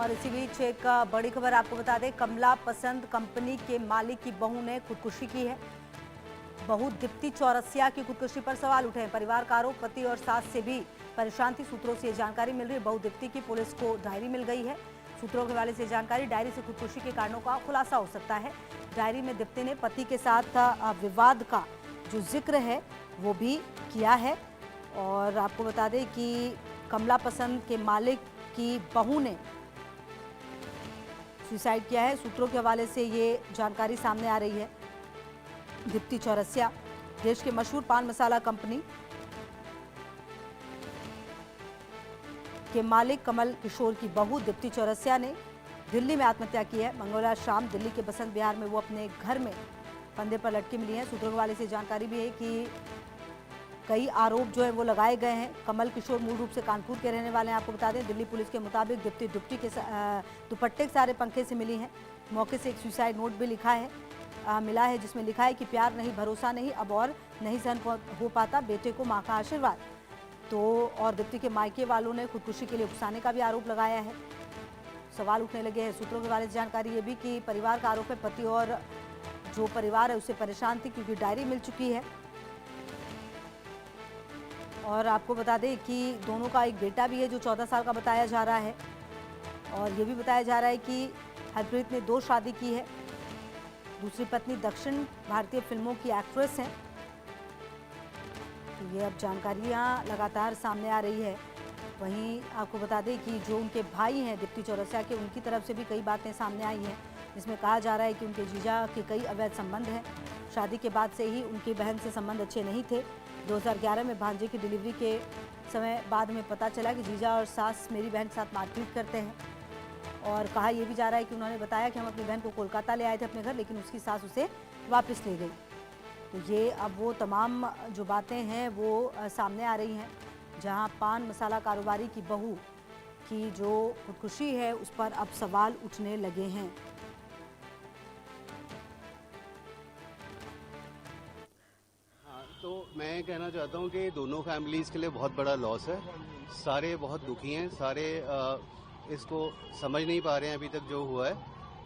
और इसी बीच एक बड़ी खबर आपको बता दें, कमला पसंद कंपनी के मालिक की बहू ने खुदकुशी की है। बहू दीप्ति चौरसिया की खुदकुशी पर सवाल उठे हैं। परिवार का आरोप, पति और सास से भी परेशान थी। सूत्रों से जानकारी मिल रही है, बहू दीप्ति की पुलिस को डायरी मिल गई है। सूत्रों के हवाले से जानकारी, डायरी से खुदकुशी के कारणों का खुलासा हो सकता है। डायरी में दीप्ति ने पति के साथ विवाद का जो जिक्र है वो भी किया है। और आपको बता दें कि कमला पसंद के मालिक की बहू ने सुसाइड किया है। सूत्रों के हवाले से ये जानकारी सामने आ रही है। दीप्ति चौरसिया देश के मशहूर पान मसाला कंपनी के मालिक कमल किशोर की बहू दीप्ति चौरसिया ने दिल्ली में आत्महत्या की है। मंगलवार शाम दिल्ली के बसंत विहार में वो अपने घर में फंदे पर लटकी मिली है। सूत्रों के हवाले से जानकारी भी है कि कई आरोप जो है वो लगाए गए हैं। कमल किशोर मूल रूप से कानपुर के रहने वाले हैं। आपको बता दें, दिल्ली पुलिस के मुताबिक दीप्ति दुपट्टे के सारे पंखे से मिली हैं। मौके से एक सुसाइड नोट भी मिला है, जिसमें लिखा है कि प्यार नहीं, भरोसा नहीं, अब और नहीं सहन हो पाता, बेटे को मां का आशीर्वाद। तो और दीप्ति के मायके वालों ने खुदकुशी के लिए उकसाने का भी आरोप लगाया है। सवाल उठने लगे हैं। सूत्रों के बारे में जानकारी ये भी कि परिवार का आरोप है, पति और जो परिवार है उससे परेशान थी क्योंकि डायरी मिल चुकी है। और आपको बता दें कि दोनों का एक बेटा भी है जो 14 साल का बताया जा रहा है। और ये भी बताया जा रहा है कि हरप्रीत ने 2 शादी की है। दूसरी पत्नी दक्षिण भारतीय फिल्मों की एक्ट्रेस हैं। तो ये अब जानकारियाँ लगातार सामने आ रही है। वहीं आपको बता दें कि जो उनके भाई हैं दीप्ति चौरसिया के, उनकी तरफ से भी कई बातें सामने आई हैं, जिसमें कहा जा रहा है कि उनके जीजा के कई अवैध संबंध हैं। शादी के बाद से ही उनकी बहन से संबंध अच्छे नहीं थे। 2011 में भांजे की डिलीवरी के समय बाद में पता चला कि जीजा और सास मेरी बहन के साथ मारपीट करते हैं। और कहा यह भी जा रहा है कि उन्होंने बताया कि हम अपनी बहन को कोलकाता ले आए थे अपने घर, लेकिन उसकी सास उसे वापस ले गई। तो ये अब वो तमाम जो बातें हैं वो सामने आ रही हैं, जहां पान मसाला कारोबारी की बहू की जो खुदकुशी है उस पर अब सवाल उठने लगे हैं। तो मैं कहना चाहता हूँ कि दोनों फैमिलीज़ के लिए बहुत बड़ा लॉस है। सारे बहुत दुखी हैं, सारे इसको समझ नहीं पा रहे हैं अभी तक जो हुआ है।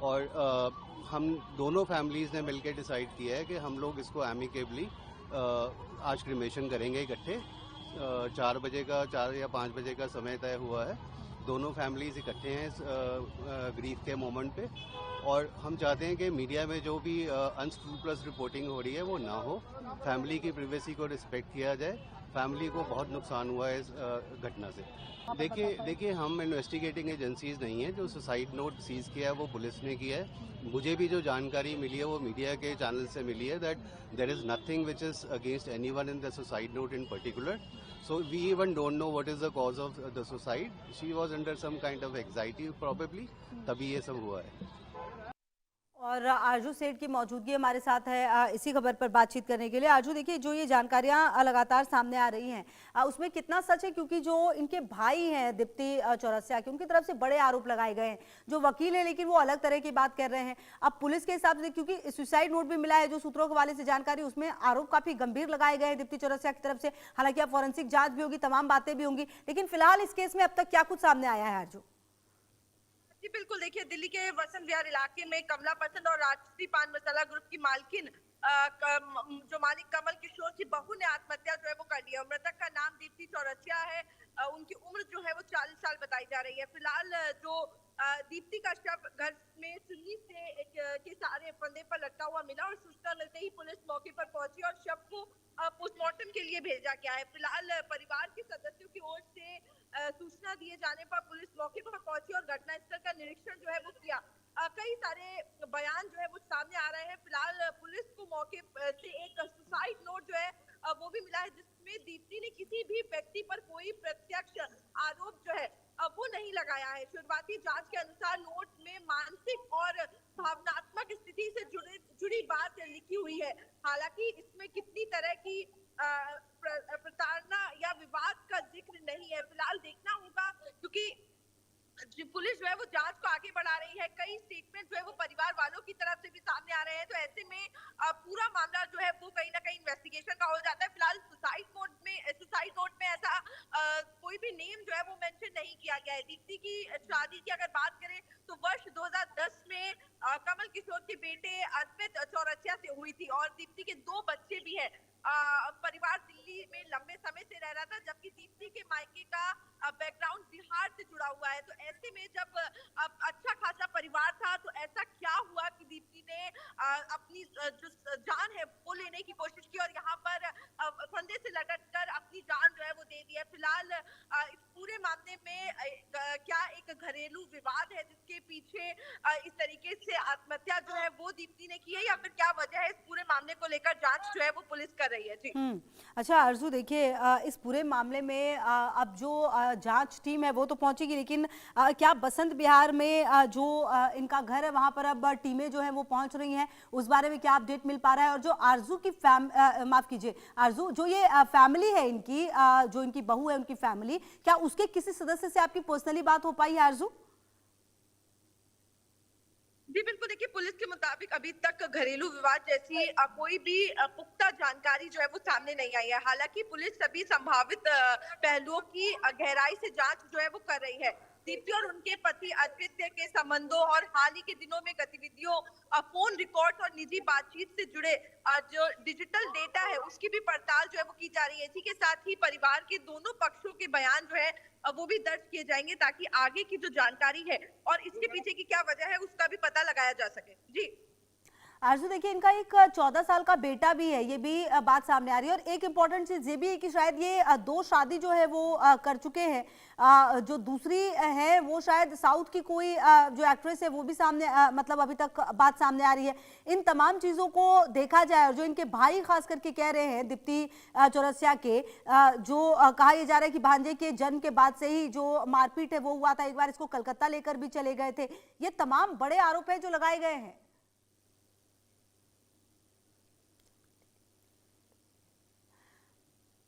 और हम दोनों फैमिलीज़ ने मिलकर डिसाइड किया है कि हम लोग इसको एमिकेबली आज क्रिमेशन करेंगे इकट्ठे। 4 या 5 बजे का समय तय हुआ है। दोनों फैमिलीज़ इकट्ठे हैं ग्रीफ के मोमेंट पे। और हम चाहते हैं कि मीडिया में जो भी अनस्क्रूपलस रिपोर्टिंग हो रही है वो ना हो। फैमिली की प्राइवेसी को रिस्पेक्ट किया जाए। फैमिली को बहुत नुकसान हुआ है इस घटना से। देखिए हम इन्वेस्टिगेटिंग एजेंसीज नहीं है। जो सुसाइड नोट सीज किया है वो पुलिस ने किया है। मुझे भी जो जानकारी मिली है वो मीडिया के चैनल से मिली है that there is nothing which is against anyone in the suicide note in particular. So we even don't know what is the cause of the suicide. She was under some kind of anxiety probably. तभी ये सब हुआ है। और आरजू सेठ की मौजूदगी हमारे साथ है इसी खबर पर बातचीत करने के लिए। आरजू, देखिए जो ये जानकारियां लगातार सामने आ रही हैं उसमें कितना सच है, क्योंकि जो इनके भाई हैं दीप्ति चौरसिया के, उनकी तरफ से बड़े आरोप लगाए गए हैं। जो वकील है लेकिन वो अलग तरह की बात कर रहे हैं। अब पुलिस के हिसाब से, क्योंकि सुसाइड नोट भी मिला है जो सूत्रों के हवाले से जानकारी, उसमें आरोप काफी गंभीर लगाए गए हैं दीप्ति चौरसिया की तरफ से। हालांकि अब फॉरेंसिक जांच भी होगी, तमाम बातें भी होंगी, लेकिन फिलहाल इस केस में अब तक क्या कुछ सामने आया है आरजू? जी बिल्कुल, देखिए दिल्ली के वसंत विहार इलाके में कमला पसंद और राजश्री पान मसाला ग्रुप की मालकिन जो मालिक कमल किशोर की बहू ने आत्महत्या जो है वो कर लिया। मृतक का नाम दीप्ति चौरसिया है। उनकी उम्र जो है वो 40 साल बताई जा रही है। फिलहाल जो दीप्ति का शव घर में चुन्नी से के सारे फंदे पर लटका हुआ मिला और सूचना मिलते ही पुलिस मौके पर पहुंची और शव को पोस्टमार्टम के लिए भेजा गया है। फिलहाल परिवार के सदस्यों की ओर से सूचना दिए जाने पर पुलिस मौके पर पहुंची और घटनास्थल का निरीक्षण जो है वो किया। कई सारे बयान जो है वो सामने आ रहे हैं। फिलहाल पुलिस को मौके से एक सुसाइड नोट जो है वो भी मिला है, जिसमें दीप्ति ने किसी भी व्यक्ति पर कोई प्रत्यक्ष आरोप जो है वो नहीं लगाया है। शुरुआती जांच के अनुसार नोट में मानसिक और भावनात्मक स्थिति से जुड़ी बात लिखी हुई है। हालांकि इसमें कितनी तरह की प्रताड़ना या विवाद का जिक्र नहीं है। फिलहाल देखना होगा, क्योंकि जी, पुलिस जो है वो जांच को आगे बढ़ा रही है। कई स्टेटमेंट जो है वो परिवार वालों की तरफ से भी सामने आ रहे हैं। तो ऐसे में पूरा मामला जो है वो कहीं ना कहीं इन्वेस्टिगेशन का हो जाता है। फिलहाल सुसाइड नोट में ऐसा कोई भी नेम जो है वो मेंशन नहीं किया गया है। दीप्ति की शादी की अगर बात करें तो वर्ष 2010 में कमल किशोर के बेटे अर्पित चौरसिया से हुई थी और दीप्ति के 2 बच्चे भी हैं। परिवार दिल्ली में लंबे समय से रह रहा था, जबकि दीप्ति के मायके का बैकग्राउंड बिहार से जुड़ा हुआ है। तो ऐसे में जब अच्छा खासा परिवार था तो ऐसा क्या हुआ कि दीप्ति ने अपनी जो जान है वो लेने की कोशिश की और यहाँ पर फंदे से लटक कर अपनी जान जो है वो दे दी है। फिलहाल इस पूरे मामले में क्या एक घरेलू विवाद है जिसके पीछे इस तरीके से आत्महत्या जो है वो दीप्ति ने की है, या फिर क्या वजह है? इस पूरे मामले को लेकर जांच जो है वो पुलिस कर रही है। जी अच्छा आरजू, देखिए इस पूरे मामले में अब जो जांच टीम है वो तो पहुंचेगी, लेकिन क्या बसंत विहार में जो इनका घर है वहां पर अब टीमें जो है वो पहुंच रही हैं, उस बारे में क्या अपडेट मिल पा रहा है? और जो आरजू की माफ कीजिए आरजू, जो ये फैमिली है इनकी, जो इनकी बहू है उनकी फैमिली, क्या उसके किसी सदस्य से आपकी पर्सनली बात हो पाई है आरजू? जी बिल्कुल, देखिए पुलिस के मुताबिक अभी तक घरेलू विवाद जैसी कोई भी पुख्ता जानकारी जो है वो सामने नहीं आई है। हालांकि पुलिस सभी संभावित पहलुओं की गहराई से जांच जो है वो कर रही है। दीप्ति और उनके पति अर्पित के संबंधों और हाल ही के दिनों में गतिविधियों, फोन रिकॉर्ड और निजी बातचीत से जुड़े जो डिजिटल डेटा है उसकी भी पड़ताल जो है वो की जा रही है। इसी के साथ ही परिवार के दोनों पक्षों के बयान जो है वो भी दर्ज किए जाएंगे ताकि आगे की जो जानकारी है और इसके पीछे की क्या वजह है उसका भी पता लगाया जा सके। जी आरजू, देखिए इनका एक 14 साल का बेटा भी है, ये भी बात सामने आ रही है। और एक इम्पॉर्टेंट चीज ये भी है कि शायद ये 2 शादी जो है वो कर चुके हैं। जो दूसरी है वो शायद साउथ की कोई जो एक्ट्रेस है वो भी सामने मतलब अभी तक बात सामने आ रही है। इन तमाम चीजों को देखा जाए और जो इनके भाई खास करके कह रहे हैं दीप्ति चौरसिया के, जो कहा यह जा रहा है कि भांजे के जन्म के बाद से ही जो मारपीट है वो हुआ था, एक बार इसको कलकत्ता लेकर भी चले गए थे। ये तमाम बड़े आरोप है जो लगाए गए हैं।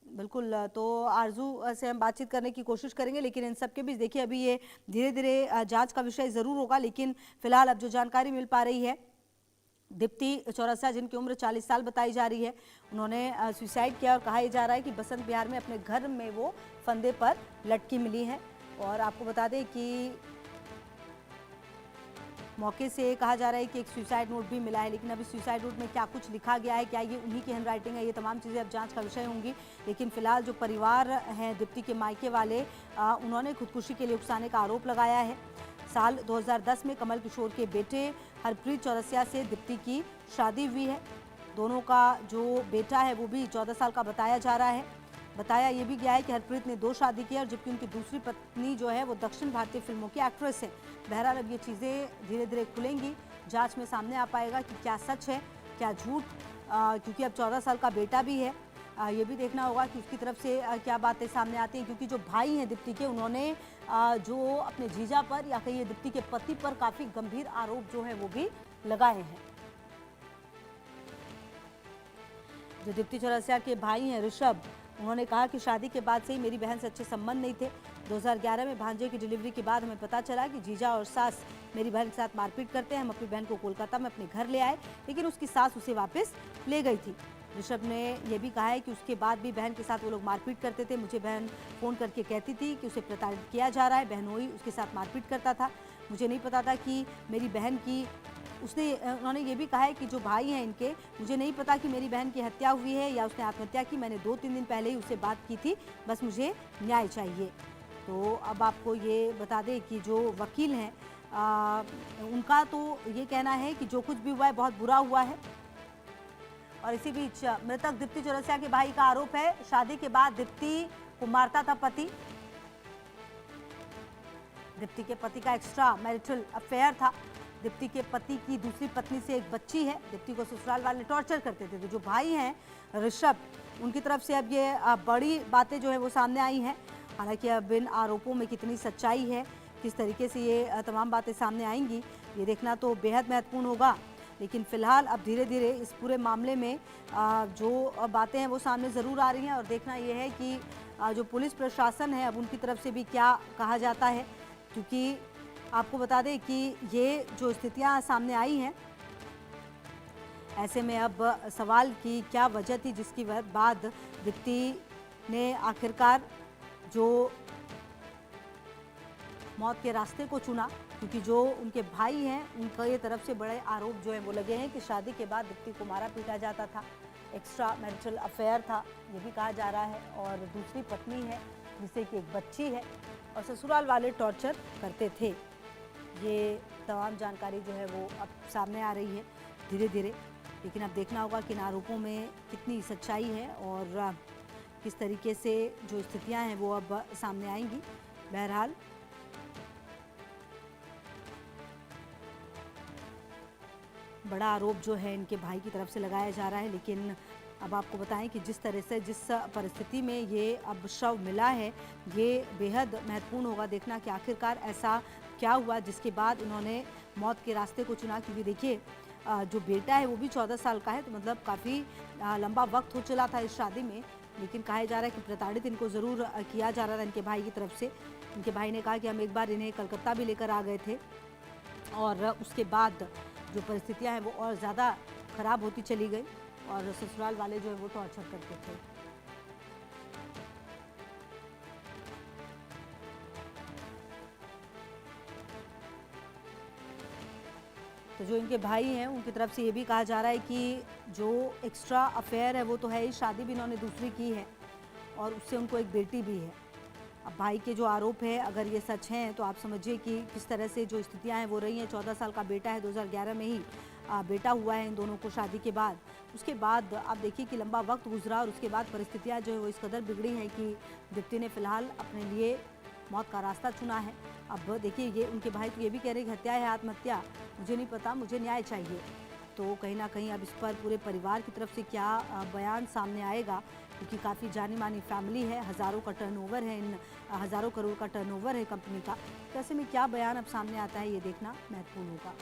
बिल्कुल, तो आरजू से हम बातचीत करने की कोशिश करेंगे, लेकिन इन सब के बीच देखिए अभी ये धीरे धीरे जांच का विषय जरूर होगा। लेकिन फिलहाल अब जो जानकारी मिल पा रही है, दीप्ति चौरसिया जिनकी उम्र 40 साल बताई जा रही है, उन्होंने सुसाइड किया और कहा यह जा रहा है कि बसंत विहार में अपने घर में वो फंदे पर लटकी मिली है। और आपको बता दें कि मौके से कहा जा रहा है कि एक सुसाइड नोट भी मिला है, लेकिन अभी सुसाइड नोट में क्या कुछ लिखा गया है, क्या ये उन्हीं की हैंडराइटिंग है, ये तमाम चीज़ें अब जांच का विषय होंगी। लेकिन फिलहाल जो परिवार हैं दीप्ति के मायके वाले, उन्होंने खुदकुशी के लिए उकसाने का आरोप लगाया है। साल 2010 में कमल किशोर के बेटे हरप्रीत चौरसिया से दीप्ति की शादी हुई है। दोनों का जो बेटा है वो भी 14 साल का बताया जा रहा है। बताया ये भी गया है कि हरप्रीत ने 2 शादी की और जबकि उनकी दूसरी पत्नी जो है वो दक्षिण भारतीय फिल्मों की एक्ट्रेस है। बहरहाल अब ये चीज़ें धीरे धीरे खुलेंगी, जांच में सामने आ पाएगा कि क्या सच है क्या झूठ, क्योंकि अब 14 साल का बेटा भी है। ये भी देखना होगा कि उसकी तरफ से क्या बातें सामने आती हैं, क्योंकि जो भाई हैं दीप्ति के, उन्होंने जो अपने जीजा पर या कहिए दीप्ति के पति पर काफ़ी गंभीर आरोप जो है वो भी लगाए हैं। जो दीप्ति चौरसिया के भाई हैं ऋषभ, उन्होंने कहा कि शादी के बाद से ही मेरी बहन से अच्छे संबंध नहीं थे। 2011 में भांजे की डिलीवरी के बाद हमें पता चला कि जीजा और सास मेरी बहन के साथ मारपीट करते हैं। हम अपनी बहन को कोलकाता में अपने घर ले आए, लेकिन उसकी सास उसे वापस ले गई थी। ऋषभ ने यह भी कहा है कि उसके बाद भी बहन के साथ वो लोग मारपीट करते थे। मुझे बहन फ़ोन करके कहती थी कि उसे प्रताड़ित किया जा रहा है। बहनोई उसके साथ मारपीट करता था। मुझे नहीं पता था कि मेरी बहन की उन्होंने ये भी कहा है कि जो भाई हैं इनके, मुझे नहीं पता कि मेरी बहन की हत्या हुई है या उसने आत्महत्या की। मैंने 2-3 दिन पहले ही उससे बात की थी, बस मुझे न्याय चाहिए। तो अब आपको ये बता दें कि जो वकील हैं उनका तो ये कहना है कि जो कुछ भी हुआ है बहुत बुरा हुआ है। और इसी बीच मृतक दीप्ति चौरसिया के भाई का आरोप है शादी के बाद दीप्ति को मारता था पति। दीप्ति के पति का एक्स्ट्रा मैरिटल अफेयर था। दीप्ति के पति की दूसरी पत्नी से एक बच्ची है। दीप्ति को ससुराल वाले टॉर्चर करते थे। तो जो भाई हैं ऋषभ, उनकी तरफ से अब ये बड़ी बातें जो है वो सामने आई हैं। हालांकि अब इन आरोपों में कितनी सच्चाई है, किस तरीके से ये तमाम बातें सामने आएंगी, ये देखना तो बेहद महत्वपूर्ण होगा। लेकिन फिलहाल अब धीरे धीरे इस पूरे मामले में जो बातें हैं वो सामने ज़रूर आ रही हैं और देखना ये है कि जो पुलिस प्रशासन है अब उनकी तरफ से भी क्या कहा जाता है, क्योंकि आपको बता दें कि ये जो स्थितियां सामने आई हैं, ऐसे में अब सवाल की क्या वजह थी जिसकी बाद दीप्ति ने आखिरकार जो मौत के रास्ते को चुना, क्योंकि जो उनके भाई हैं उनके तरफ से बड़े आरोप जो है वो लगे हैं कि शादी के बाद दीप्ति को मारा पीटा जाता था, एक्स्ट्रा मैरिटल अफेयर था, ये भी कहा जा रहा है, और दूसरी पत्नी है जिससे कि एक बच्ची है, और ससुराल वाले टॉर्चर करते थे। ये तमाम जानकारी जो है वो अब सामने आ रही है धीरे धीरे, लेकिन अब देखना होगा कि इन आरोपों में कितनी सच्चाई है और किस तरीके से जो स्थितियां हैं वो अब सामने आएंगी। बहरहाल बड़ा आरोप जो है इनके भाई की तरफ से लगाया जा रहा है, लेकिन अब आपको बताएं कि जिस तरह से जिस परिस्थिति में ये अब शव मिला है, ये बेहद महत्वपूर्ण होगा देखना कि आखिरकार ऐसा क्या हुआ जिसके बाद उन्होंने मौत के रास्ते को चुना। क्योंकि देखिए जो बेटा है वो भी 14 साल का है, तो मतलब काफ़ी लंबा वक्त हो चला था इस शादी में, लेकिन कहा जा रहा है कि प्रताड़ित इनको ज़रूर किया जा रहा था इनके भाई की तरफ से। इनके भाई ने कहा कि हम एक बार इन्हें कलकत्ता भी लेकर आ गए थे और उसके बाद जो परिस्थितियां हैं वो और ज़्यादा ख़राब होती चली गई और ससुराल वाले जो है वो टॉर्चर करते थे। तो जो इनके भाई हैं उनकी तरफ से ये भी कहा जा रहा है कि जो एक्स्ट्रा अफेयर है वो तो है ही, शादी भी इन्होंने दूसरी की है और उससे उनको एक बेटी भी है। अब भाई के जो आरोप है अगर ये सच हैं तो आप समझिए कि किस तरह से जो स्थितियां हैं वो रही हैं। 14 साल का बेटा है, 2011 में ही बेटा हुआ है इन दोनों को शादी के बाद। उसके बाद आप देखिए कि लंबा वक्त गुजरा और उसके बाद परिस्थितियां जो है वो इस कदर बिगड़ी हैं कि दीप्ति ने फिलहाल अपने लिए मौत का रास्ता चुना है। अब देखिए ये उनके भाई तो ये भी कह रहे हैं कि हत्या है आत्महत्या, मुझे नहीं पता, मुझे न्याय चाहिए। तो कहीं ना कहीं अब इस पर पूरे परिवार की तरफ से क्या बयान सामने आएगा, क्योंकि काफ़ी जानी मानी फैमिली है, हज़ारों का टर्नओवर है, इन हज़ारों करोड़ का टर्नओवर है कंपनी का। तो ऐसे में क्या बयान अब सामने आता है ये देखना महत्वपूर्ण होगा।